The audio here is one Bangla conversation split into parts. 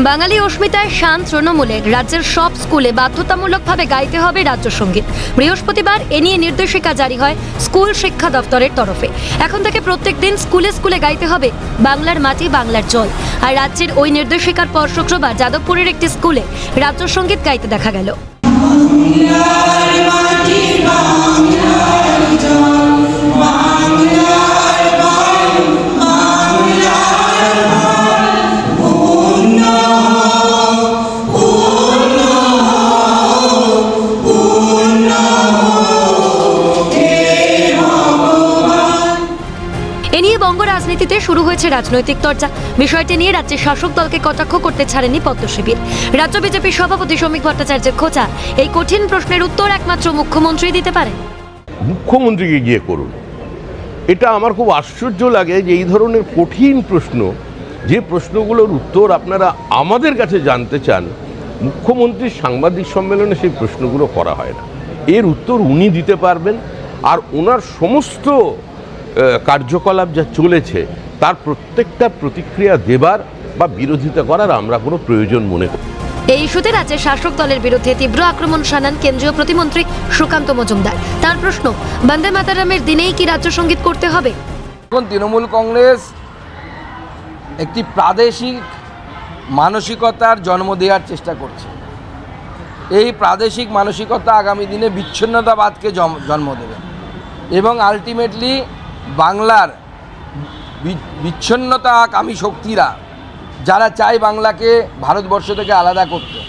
বাঙালি অস্মিতায় শান তৃণমূলের রাজ্যের সব স্কুলে বাধ্যতামূলকভাবে গাইতে হবে রাজ্য সঙ্গীত। বৃহস্পতিবার এ নিয়ে নির্দেশিকা জারি হয় স্কুল শিক্ষা দপ্তরের তরফে। এখন থেকে প্রত্যেক দিন স্কুলে স্কুলে গাইতে হবে বাংলার মাটি বাংলার জল। আর রাজ্যের ওই নির্দেশিকার পর শুক্রবার যাদবপুরের একটি স্কুলে রাজ্য সঙ্গীত গাইতে দেখা গেল। এ নিয়ে বঙ্গ রাজনীতিতে শুরু হয়েছে রাজনৈতিক চর্চা। বিষয়টি নিয়ে রাজ্যের শাসক দলকে কটাক্ষ করতে ছাড়েনি পদ্ম শিবির। রাজ্য বিজেপির সভাপতি শ্রমিক ভট্টাচার্যের খোঁচা, এই কঠিন প্রশ্নের উত্তর একমাত্র মুখ্যমন্ত্রী দিতে পারেন। মুখ্যমন্ত্রীকে গিয়ে করুন। এটা আমার খুব আশ্চর্য লাগে যে এই ধরনের কঠিন প্রশ্ন, যে প্রশ্নগুলোর উত্তর আপনারা আমাদের কাছে জানতে চান, মুখ্যমন্ত্রীর সাংবাদিক সম্মেলনে সেই প্রশ্নগুলো করা হয় না। এর উত্তর উনি দিতে পারবেন। আর ওনার সমস্ত কার্যকলাপ যা চলেছে তার প্রত্যেকটা প্রতিক্রিয়া দেবার বা বিরোধিতা করার আমরা কোনো প্রয়োজন মনে করি। এই ইস্যুতে রাজ্যের শাসক দলের বিরুদ্ধে তীব্র আক্রমণ শানান কেন্দ্রীয় প্রতিমন্ত্রী সুকান্ত মজুমদার। তার প্রশ্ন, বন্দে মাতারামের দিনেই কি রাজ্য সঙ্গীত করতে হবে? এখন তৃণমূল কংগ্রেস একটি প্রাদেশিক মানসিকতার জন্ম দেওয়ার চেষ্টা করছে। এই প্রাদেশিক মানসিকতা আগামী দিনে বিচ্ছিন্নতাবাদকে জন্ম দেবে এবং আলটিমেটলি বাংলার বিচ্ছিন্নতাকামী শক্তিরা যারা চায় বাংলাকে ভারতবর্ষ থেকে আলাদা করতে,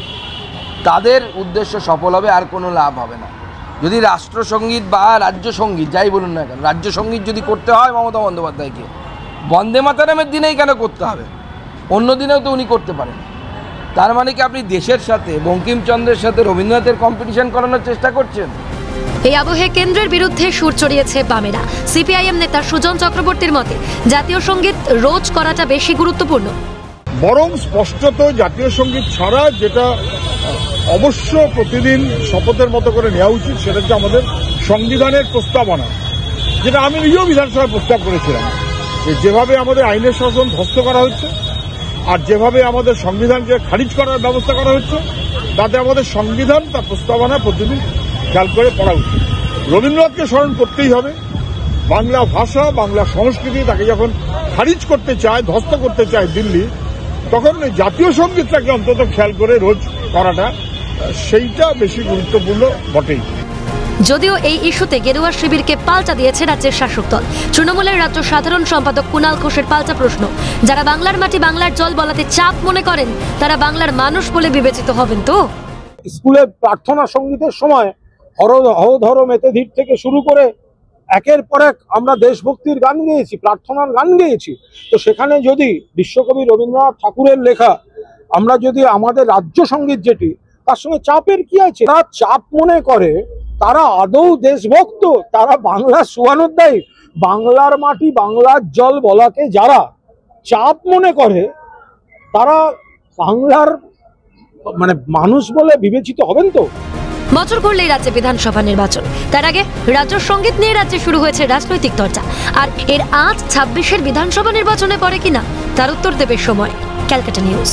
তাদের উদ্দেশ্য সফল হবে, আর কোনো লাভ হবে না। যদি রাষ্ট্রসঙ্গীত বা রাজ্য সঙ্গীত যাই বলুন না কেন, রাজ্য সঙ্গীত যদি করতে হয় মমতা বন্দ্যোপাধ্যায়কে, বন্দে মাতারামের দিনেই কেন করতে হবে? অন্য দিনেও তো উনি করতে পারেন। তার মানে কি আপনি দেশের সাথে, বঙ্কিমচন্দ্রের সাথে রবীন্দ্রনাথের কম্পিটিশন করানোর চেষ্টা করছেন? এই আবহে কেন্দ্রের বিরুদ্ধে সুর চড়িয়েছে বামেরা। সিপিআইএম নেতা সুজন চক্রবর্তীর মতে জাতীয় সঙ্গীত রোজ করাটা বেশি গুরুত্বপূর্ণ। বরং স্পষ্টত জাতীয় সঙ্গীত ছাড়া যেটা অবশ্য প্রতিদিন শপথের মতো করে নেওয়া উচিত, সেটা হচ্ছে আমাদের সংবিধানের প্রস্তাবনা, যেটা আমি নিজেও বিধানসভায় প্রস্তাব করেছিলাম। যেভাবে আমাদের আইনের শাসন ধ্বস্ত করা হচ্ছে আর যেভাবে আমাদের সংবিধানকে খারিজ করার ব্যবস্থা করা হচ্ছে, তাতে আমাদের সংবিধান তার প্রস্তাবনা প্রতিদিন খেয়াল করে পড়া উচিত। রবীন্দ্রনাথকে স্মরণ করতেই হবে। বাংলা ভাষা, বাংলা সংস্কৃতি তাকে যখন খারিজ করতে চায়, ধ্বস্ত করতে চায় দিল্লি, তখন ওই জাতীয় সঙ্গীতটাকে অন্তত খেয়াল করে রোজ করাটা, সেইটা বেশি গুরুত্বপূর্ণ বটেই। যদিও এই ইস্যুতে গেরুয়া শিবিরকে পাল্টা দিয়েছে রাজ্যের শাসক দল। তৃণমূলের রাজ্য সাধারণ সম্পাদক কুণাল ঘোষের পাল্টা প্রশ্ন, যারা বাংলার মাটি বাংলার জল বলাতে চাপ মনে করেন, তারা বাংলার মানুষ বলে বিবেচিত হবেন তো? স্কুলে প্রার্থনা সঙ্গীতের সময় হরধর মেতেধীর থেকে শুরু করে একের পর এক আমরা দেশভক্তির গান গেয়েছি, প্রার্থনার গান গেয়েছি। তো সেখানে যদি বিশ্বকবি রবীন্দ্রনাথ ঠাকুরের লেখা আমরা যদি আমাদের রাজ্য সঙ্গীত যেটি, তার সঙ্গে চাপের কি আছে? তারা চাপ মনে করে, তারা আদৌ দেশভক্ত, তারা বাংলা সুয়ানুদ্দায়ী, বাংলার মাটি বাংলার জল বলাকে যারা চাপ মনে করে, তারা বাংলার মানে মানুষ বলে বিবেচিত হবেন তো? বছর ঘুরলেই রাজ্যে বিধানসভা নির্বাচন। তার আগে রাজ্য সঙ্গীত নিয়ে রাজ্যে শুরু হয়েছে রাজনৈতিক চর্চা। আর এর আজ 26-এর বিধানসভা নির্বাচনে পড়ে কিনা তার উত্তর দেবে সময়। ক্যালকাটা নিউজ।